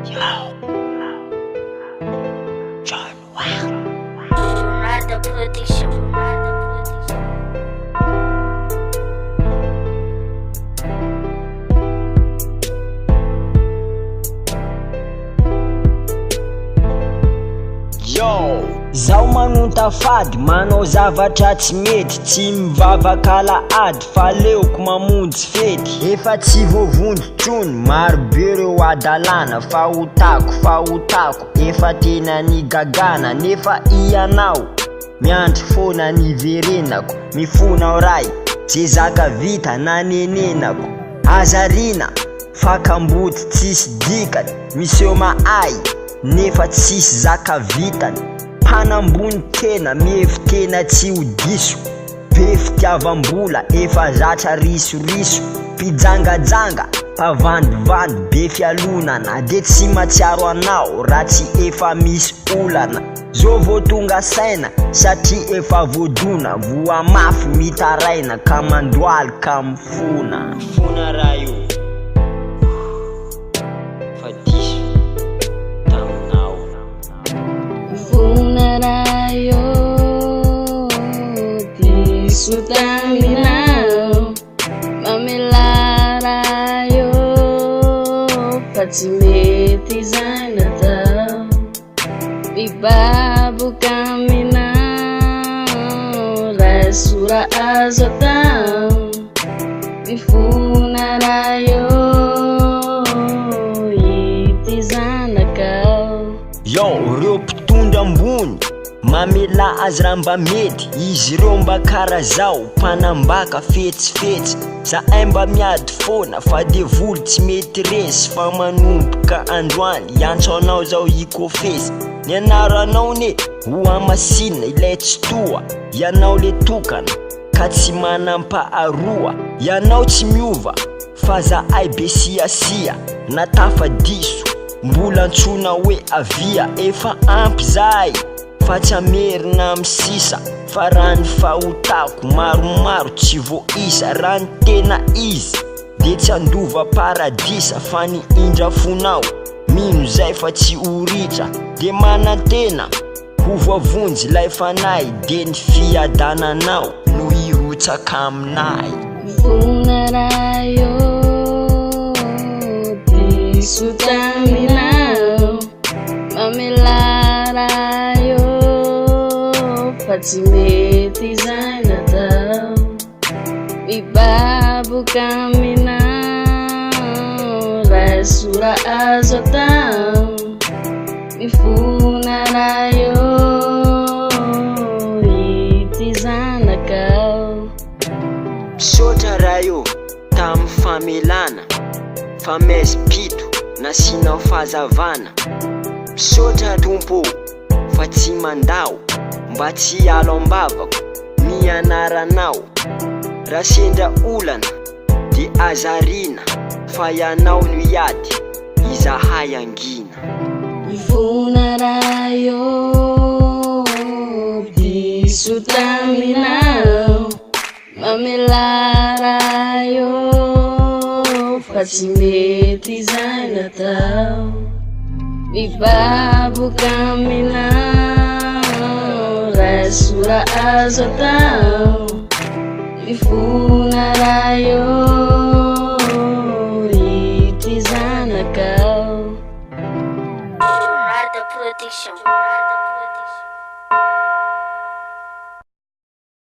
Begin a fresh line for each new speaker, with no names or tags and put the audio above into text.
John Wild. Production.
Yo, zaho manonta fady, manao zavatra tsy mety, tsy mivavaka alahady fa leoko mamonjy fety. Efa tsy voavondro trony, marobe reo adalana, fahotako, efa tena nigagana. Nefa ianao, miandry foana niverenako, mifonao ray, ze zaka vita nanenenako. Azarina, fakamboty tsisy dikany, miseho mahay nefa tsisy zaka vitany. Mpanambony tena, miefi tena tsy ho diso, be fitiavam-bola efa zatra risoriso. Mpijangajanga, mpavandivandy be fialonana, de tsy matsiaro anao raha tsy efa misy olana. Zao vo tonga saina satria efa voadona, voa mafy mitaraina ka mandoaly ka mifona. Fona raha io fa diso taminao.
Fona raha io diso taminao, mamela raha io fa tsy mety zay natao. Mibaboka aminao, raha sora azo atao. Mifona raha io ity zanakao.
Yo, reo mpitondra ambony, mamela azy raha mba mety, izy reo mba kara zao, mpanambaka fetsifetsy. Zahay mba miady foana fa de volo tsy mety resy, fa manomboka androany iantso anao zao ikofesy. Ny anaranao ne ho amasinina ilay tsy toa, ianao le tokana ka tsy manam-paharoa. Ianao tsy miova fa zahay be siasia, natafadiso mbola antsona hoe avia. Efa ampy zahay fa tsy amerina misisa, fa raha ny fahotako maromaro tsy voisa. Raha ny tena izy de tsy andova paradisa, fa ny indra fonao mino zay fa tsy oritra. De manantena ho voavonjy lay fanay, de ny fiadananao no irotsaka aminay.
Fona raha io diso taminao, mamela raha io fa tsy mety zay natao. Mibaboka aminao, raha sora azo atao. Mifona raha io ity zanakao.
Misaotra raha io tamy famelana, fa mezim-pito nasinao fahazavana. Misaotra tompo fa tsy mandao, mba tsy alo ambavako ny anaranao. Raha sendra olana de azarina, fa ianao no iady izahay angina.
Mifona raha io diso taminao, mamela raha io fa tsy mety zay natao. Mibaboka aminao, raha sora azo atao. Mifona raha io ity zanakao.
Production.